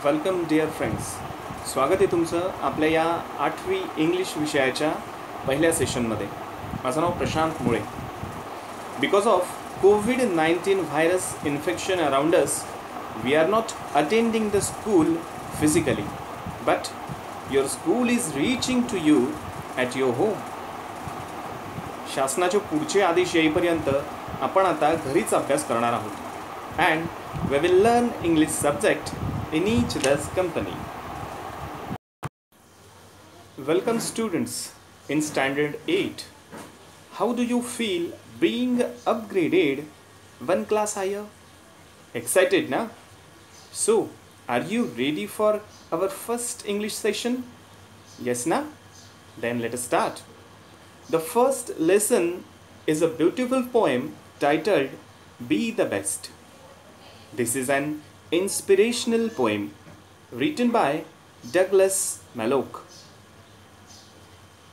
Welcome dear friends. स्वागत आहे तुमचं आपल्या या 8वी इंग्लिश विषयाच्या पहिल्या सेशनमध्ये. माझं नाव Prashant Mule. Because of COVID-19 virus infection around us, we are not attending the school physically, but your school is reaching to you at your home. शासनाचे पुढचे आदेश येईपर्यंत आपण आता घरीच अभ्यास करणार आहोत. And we will learn English subject in each other's company. Welcome students in standard 8. How do you feel being upgraded one class higher? Excited na? So, are you ready for our first English session? Yes na? Then let us start. The first lesson is a beautiful poem titled Be the Best. This is an inspirational poem written by Douglas Malloch.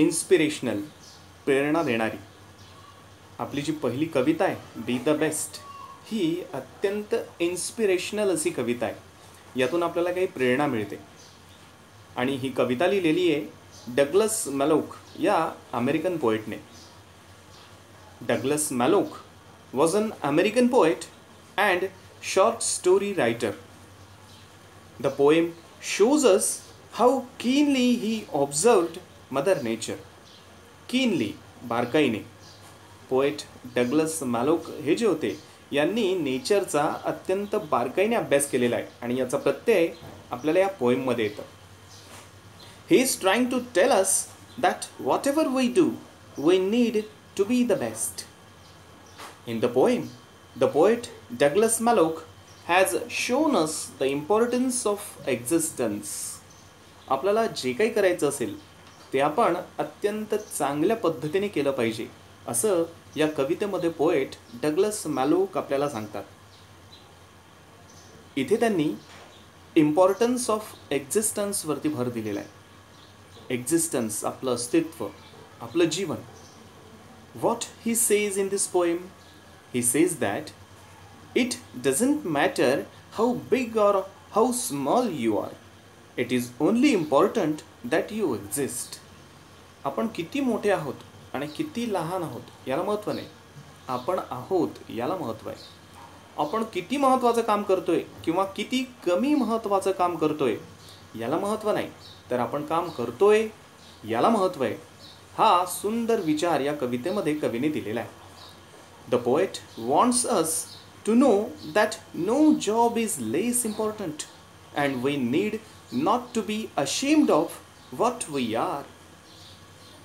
Inspirational, प्रेरणा देणारी. आपली जी पहिली कविता आहे बी the best, ही अत्यंत inspirational अशी कविता आहे. यातून आपल्याला काही प्रेरणा मिळते. आणि ही कविता लिहिलेली आहे डगलस मॅलोक या अमेरिकन पोएटने. Douglas Malloch was an American poet and short story writer. The poem shows us how keenly he observed Mother Nature. Keenly, बारकाईने. पोएट डगलस मॅलोक हे जे होते यांनी नेचरचा अत्यंत बारकाईने अभ्यास केलेला आहे आणि याचा प्रत्यय आपल्याला या पोएममध्ये येतं. He is trying to tell us that whatever we do, we need to be the best. In the poem, the poet Douglas Malloch has shown us the importance of existence. आपल्याला जे काही करायचं असेल ते आपण अत्यंत चांगल्या पद्धतीने केलं पाहिजे असं या कवितेमध्ये पोएट डगलस मॅलोक आपल्याला सांगतात. इथे त्यांनी इम्पॉर्टन्स ऑफ एक्झिस्टन्सवरती भर दिलेला आहे. एक्झिस्टन्स, आपलं अस्तित्व, आपलं जीवन. What he says in this poem? He says that it doesn't matter how big or how small you are. It is only important that you exist. आपण किती मोठे आहोत आणि किती लहान आहोत याला महत्त्व नाही. आपण आहोत याला महत्त्व आहे. आपण किती महत्त्वाचं काम करतोय किंवा किती कमी महत्त्वाचं काम करतोय याला महत्त्व नाही, तर आपण काम करतोय याला महत्त्व आहे. हा सुंदर विचार या कवितेमध्ये कवीने दिलेला आहे. The poet wants us to know that no job is less important and we need not to be ashamed of what we are.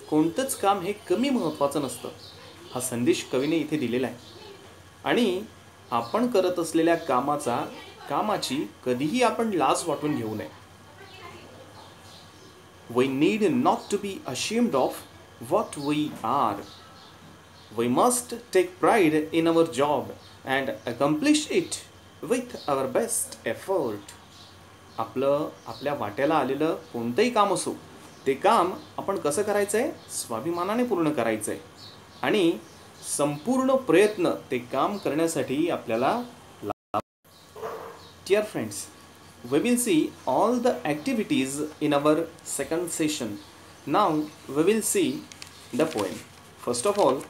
कोणतंच काम हे कमी महत्त्वाचं नसतं, हा संदेश कवीने इथे दिलेला आहे. आणि आपण करत असलेल्या कामाची कधीही आपण लाज वाटून घेऊ नये. We need not to be ashamed of what we are. We must take pride in our job and accomplish it with our best effort. आपल्या वाट्याला आलेलं कोणतंही काम असो, ते काम आपण कसं करायचं आहे? स्वाभिमानाने पूर्ण करायचं आहे आणि संपूर्ण प्रयत्न ते काम करण्यासाठी आपल्याला. Dear friends, we will see all the activities in our second session. Now we will see the poem. First of all,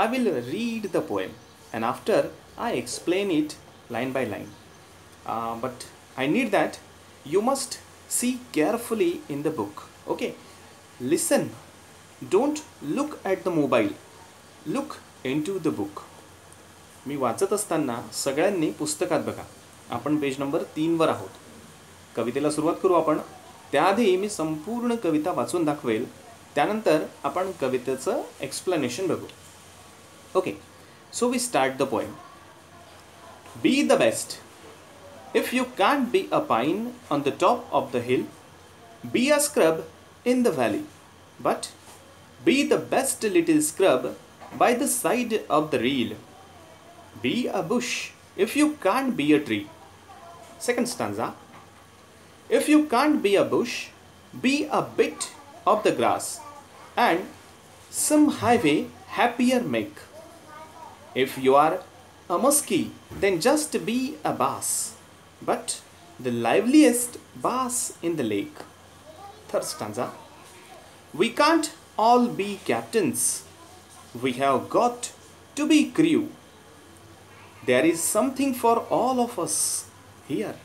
I will read the poem and after I explain it line by line. But I need that you must see carefully in the book. Okay? Listen. Don't look at the mobile. Look into the book. मी वाचत असताना सगळ्यांनी पुस्तकात बघा. आपण page number 3 वर आहोत. कवितेला सुरुवात करू आपण. त्याआधी मी संपूर्ण कविता वाचून दाखवेल. त्यानंतर आपण कवितेचं एक्सप्लेनेशन बघू. Okay, so we start the poem. Be the best. If you can't be a pine on the top of the hill, be a scrub in the valley. But be the best little scrub by the side of the reel. Be a bush if you can't be a tree. Second stanza. If you can't be a bush, be a bit of the grass and some highway happier make. If you are a muskie, then just be a bass. But the liveliest bass in the lake. Third stanza. We can't all be captains. We have got to be crew. There is something for all of us here.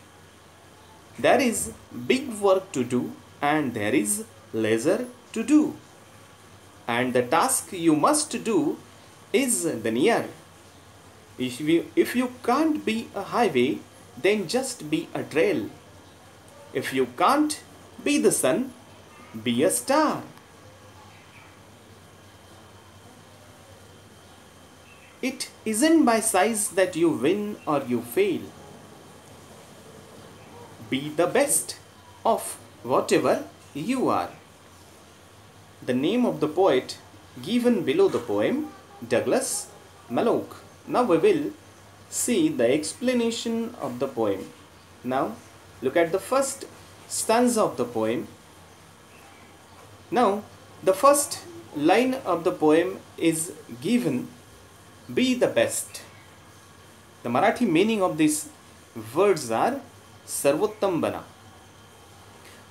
There is big work to do and there is leisure to do. And the task you must do is the near. If you can't be a highway, then just be a trail. If you can't be the sun, be a star. It isn't by size that you win or you fail. Be the best of whatever you are. The name of the poet given below the poem, Douglas Malloch. Now we will see the explanation of the poem. Now look at the first stanza of the poem. Now the first line of the poem is given, be the best. The Marathi meaning of these words are Sarvottam bana.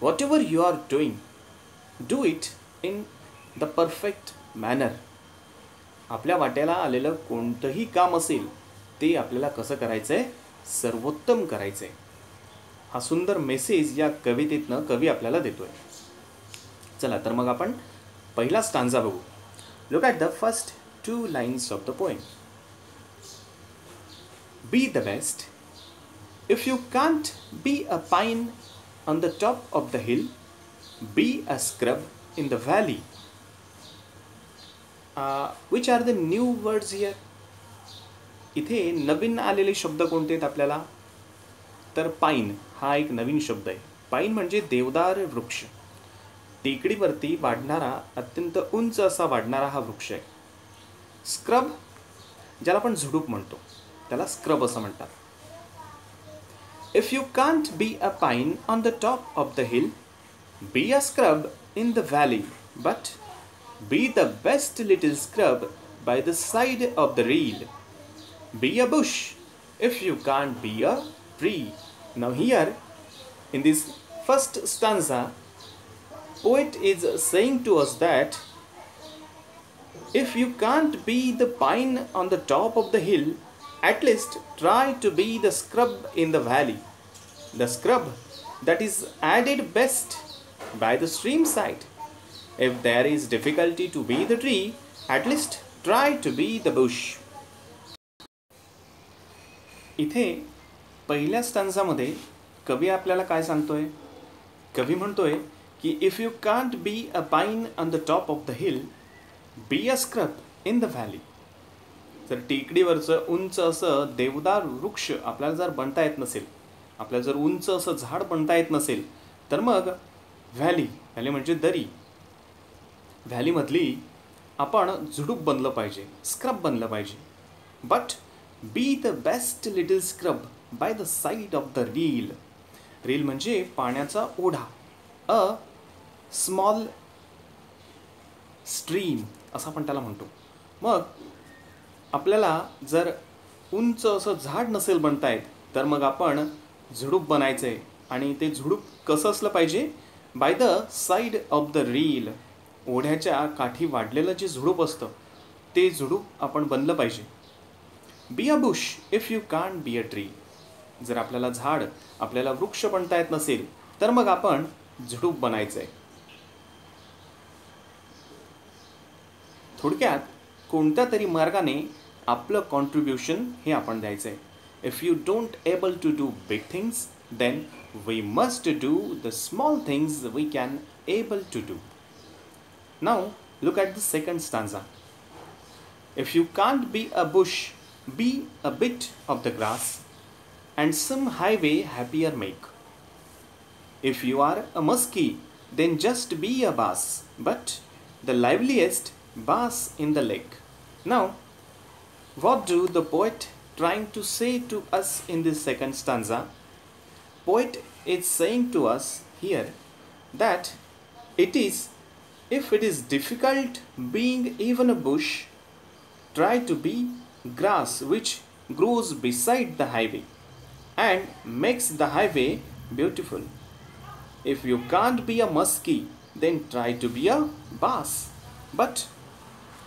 Whatever you are doing, do it in the perfect manner. आपल्या वाट्याला आलेलं कोणतंही काम असेल ते आपल्याला कसं करायचंय, सर्वोत्तम करायचंय. हा सुंदर मेसेज या कवितेतनं कवी आपल्याला देतोय. चला तर मग आपण पहिला स्टांजा बघू. Look at the first two lines of the poem. Be the best. If you can't be a pine on the top of the hill, be a scrub in the valley. Which are the new words here? इथे नवीन आलेले शब्द कोणते आहेत आपल्याला? तर पाईन हा एक नवीन शब्द आहे. पाईन म्हणजे देवदार वृक्ष. टेकडीवरती वाढणारा, अत्यंत उंच असा वाढणारा हा वृक्ष आहे. स्क्रब ज्याला आपण झुडूप म्हणतो त्याला स्क्रब असं म्हणतात. If you can't be a pine on the top of the hill, be a scrub in the valley, but B the best little scrub by the side of the reel. B a Bush if you can't be a tree. Now here in this first stanza, poet is saying to us that if you can't be the pine on the top of the hill, at least try to be the scrub in the valley. The scrub that is added best by the stream side. If there is difficulty to be the tree, at least try to be the bush. इथे पहिल्या स्टांजामध्ये कवी आपल्याला काय सांगतोय? कवी म्हणतोय की if you can't be a pine on the top of the hill, be a scrub in the valley. जर टेकडीवरचं उंच असं देवदार वृक्ष आपल्याला जर बनता येत नसेल, आपल्याला जर उंच असं झाड बनता येत नसेल, तर मग व्हॅली म्हणजे दरी, व्हॅलीमधली आपण झुडूप बनलं पाहिजे, स्क्रब बनलं पाहिजे. But B the best little scrub by the side of the reel. Reel म्हणजे पाण्याचा ओढा, अ स्मॉल स्ट्रीम असं आपण त्याला म्हणतो. मग आपल्याला जर उंच असं झाड नसेल बनता येत, तर मग आपण झुडूप बनायचं आहे. आणि ते झुडूप कसं असलं पाहिजे? By the side of the rill. ओढ्याच्या काठी वाढलेलं जे झुडूप असतं ते झुडूप आपण बनलं पाहिजे. बी a Bush if you can't be a tree. जर आपल्याला झाड, आपल्याला वृक्ष बनता येत नसेल, तर मग आपण झुडूप बनायचं आहे. थोडक्यात कोणत्या तरी मार्गाने आपलं कॉन्ट्रीब्युशन हे आपण द्यायचं आहे. If you don't able to do big things, then we must do the small things we can able to do. Now look at the second stanza. If you can't be a bush, be a bit of the grass and some highway happier make. If you are a muskie, then just be a bass, but the liveliest bass in the lake. Now, what do the poet trying to say to us in this second stanza? Poet is saying to us here that if it is difficult being even a bush, try to be grass which grows beside the highway. and makes the highway beautiful. If you can't be a muskie, then try to be a bass. But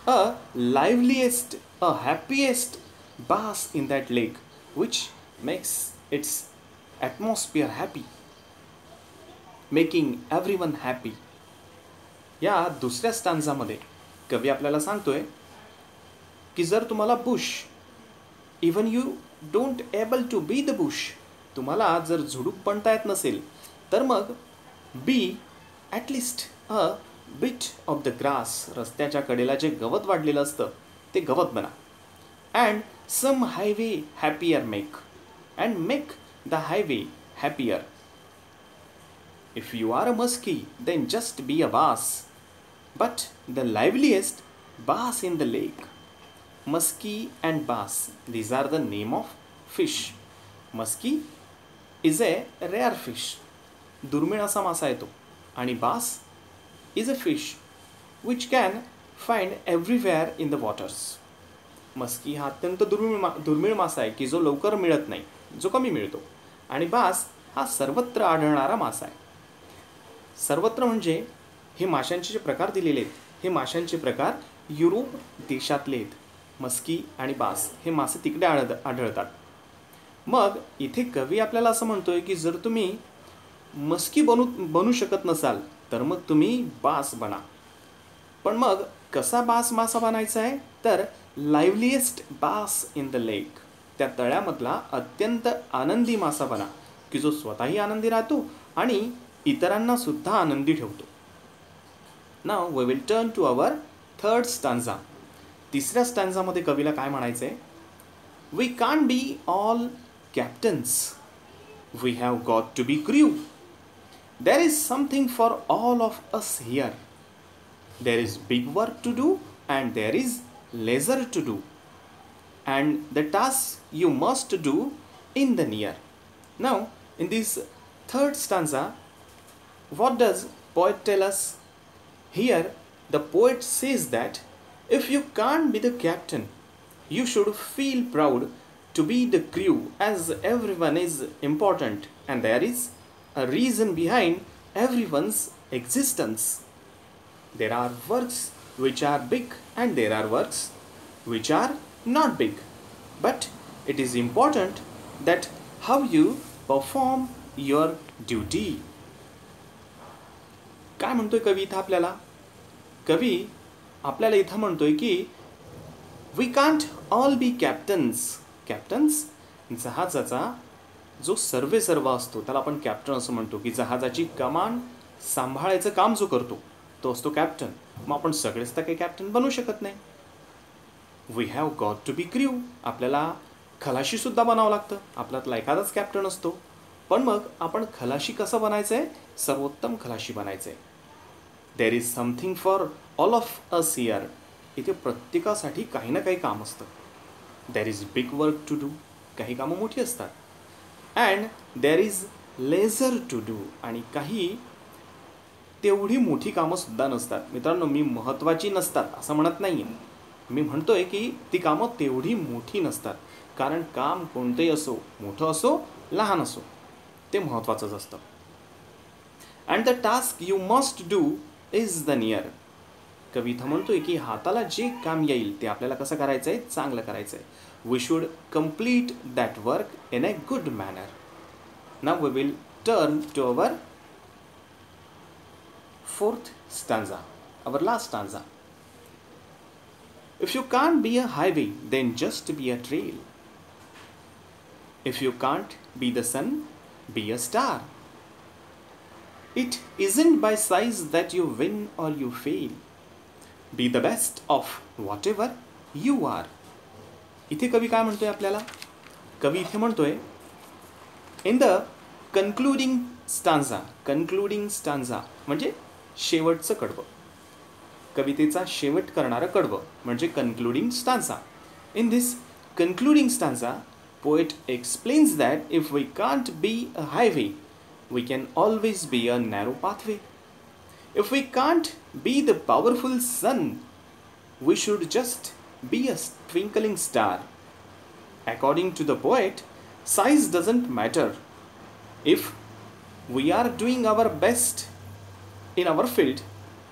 a liveliest, a happiest bass in that lake, which makes its atmosphere happy, making everyone happy. या दुसऱ्या स्टांजामध्ये कवी आपल्याला सांगतोय की जर तुम्हाला bush, even you don't able to be the bush, तुम्हाला जर झुडूप बनता येत नसेल तर मग be at least a bit of the grass, रस्त्याच्या कडेला जे गवत वाढलेलं असतं ते गवत बना. And some highway happier make, and make the highway happier. If you are a muskie, then just be a bass, but the liveliest bass in the lake. Muskie and bass, these are the name of fish. Muskie is a rare fish. दुर्मिळ असा मासा आहे तो. आणि bass is a fish which can find everywhere in the waters. Muskie हा अत्यंत दुर्मिळ मासा आहे की जो लवकर मिळत नाही, जो कमी मिळतो. आणि bass हा सर्वत्र आढळणारा मासा आहे. सर्वत्र म्हणजे हे माशांचे जे प्रकार दिलेले आहेत, हे माशांचे प्रकार युरोप देशातले आहेत. मस्की आणि बास हे मासे तिकडे आढळतात. मग इथे कवी आपल्याला असं म्हणतोय की जर तुम्ही मस्की बनू शकत नसाल तर मग तुम्ही बास बना. पण मग कसा बास मासा बनायचा आहे तर लाईव्हलीएस्ट बास इन द लेक, त्या तळ्यामधला अत्यंत आनंदी मासा बना की जो स्वतःही आनंदी राहतो आणि इतरांना सुद्धा आनंदी ठेवतो. Now we will turn to our third stanza. तिसऱ्या स्टांजामध्ये कवीला काय म्हणायचं आहे? We can't be all captains, we have got to be crew. There is something for all of us here. There is big work to do and there is lesser to do, and the task you must do in the near. Now in this third stanza, what does poet tell us? Here the poet says that if you can't be the captain, you should feel proud to be the crew, as everyone is important and there is a reason behind everyone's existence. There are works which are big and there are works which are not big, but it is important that how you perform your duty. काय म्हणतोय कवी इथं आपल्याला? कवी आपल्याला इथं म्हणतोय की we can't all be captains. Captains, जहाजाचा जो सर्वेसर्वा असतो त्याला आपण कॅप्टन असं म्हणतो, की जहाजाची कमान सांभाळायचं काम जो करतो तो असतो कॅप्टन. मग आपण सगळेच तर काही कॅप्टन बनू शकत नाही. We have got to be crew, आपल्याला खलाशी सुद्धा बनावं लागतं. आपल्यातला एखादाच कॅप्टन असतो. पण मग आपण खलाशी कसं बनायचं आहे? सर्वोत्तम खलाशी बनायचं आहे. There is something for all of us here. इथे प्रत्येकासाठी काही ना काही काम असतं. There is big work to do, काही कामं मोठी असतात. And there is leisure to do, आणि काही तेवढी मोठी कामंसुद्धा नसतात. मित्रांनो, मी महत्त्वाची नसतात असं म्हणत नाही आहे. मी म्हणतोय की ती कामं तेवढी मोठी नसतात. कारण काम कोणतंही असो, मोठं असो लहान असो, ते महत्त्वाचंच असतं. And the task you must do is the near. कवी इथं म्हणतोय की हाताला जे काम येईल ते आपल्याला कसं करायचं आहे? चांगलं करायचं आहे. We should complete that work in a good manner. Now we will turn to our fourth stanza, our last stanza. If you can't be a highway, then just be a trail. If you can't be the sun, be a star. It isn't by size that you win or you fail. Be the best of whatever you are. इथे कवी काय म्हणतोय आपल्याला? कवी इथे म्हणतोय in the concluding stanza म्हणजे शेवटचं कडवं, कवितेचा शेवट करणारं कडवं म्हणजे concluding stanza. In this concluding stanza, poet explains that if we can't be a highway, we can always be a narrow pathway. If we can't be the powerful sun, we should just be a twinkling star. According to the poet, Size doesn't matter. If we are doing our best in our field,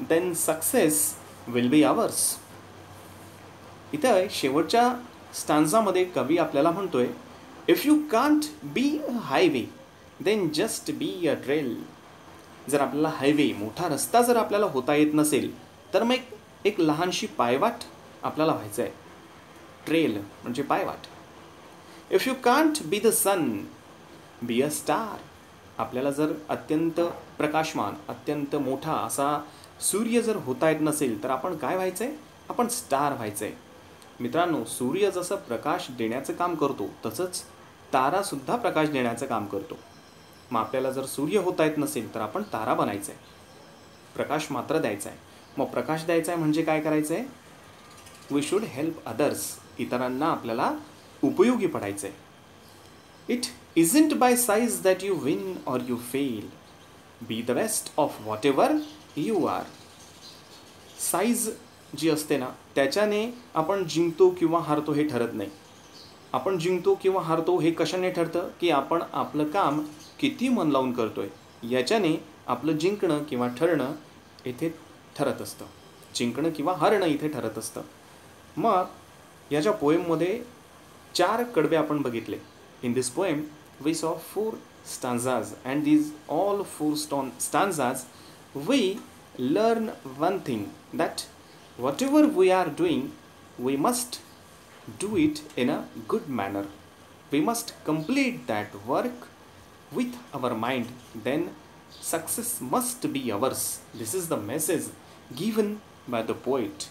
then success will be ours. इथं शेवटच्या स्टांजामध्ये कवी आपल्याला म्हणतोय, if you can't be a highway then just be a trail. जर आपल्याला highway, मोठा रस्ता जर आपल्याला होता येत नसेल, तर मग एक लहानशी पायवाट आपल्याला व्हायचं आहे. ट्रेल म्हणजे पायवाट. If you can't be the sun, be a star. आपल्याला जर अत्यंत प्रकाशमान, अत्यंत मोठा असा सूर्य जर होता येत नसेल, तर आपण काय व्हायचं आहे? आपण स्टार व्हायचं आहे. मित्रांनो, सूर्य जसं प्रकाश देण्याचं काम करतो, तसंच तारासुद्धा प्रकाश देण्याचं काम करतो. मग आपल्याला जर सूर्य होता येत नसेल, तर आपण तारा बनायचं आहे, प्रकाश मात्र द्यायचा आहे. मग प्रकाश द्यायचा आहे म्हणजे काय करायचं आहे? We should help others. इतरांना आपल्याला उपयोगी पडायचं आहे. It isn't by size that you win or you fail. Be the best of whatever you are. Size जी असते ना, त्याच्याने आपण जिंकतो किंवा हारतो हे ठरत नाही. आपण जिंकतो किंवा हारतो हे कशाने ठरतं? की आपण आपलं काम किती मन लावून करतोय, याच्याने आपलं जिंकणं किंवा ठरणं इथे ठरत असतं. जिंकणं किंवा हारणं इथे ठरत असतं. मग याच्या पोएममध्ये 4 कडवे आपण बघितले. In this poem we saw 4 stanzas and these all 4 stanzas we learn one thing, that whatever we are doing, we must do it in a good manner. We must complete that work with our mind, then success must be ours. This is the message given by the poet.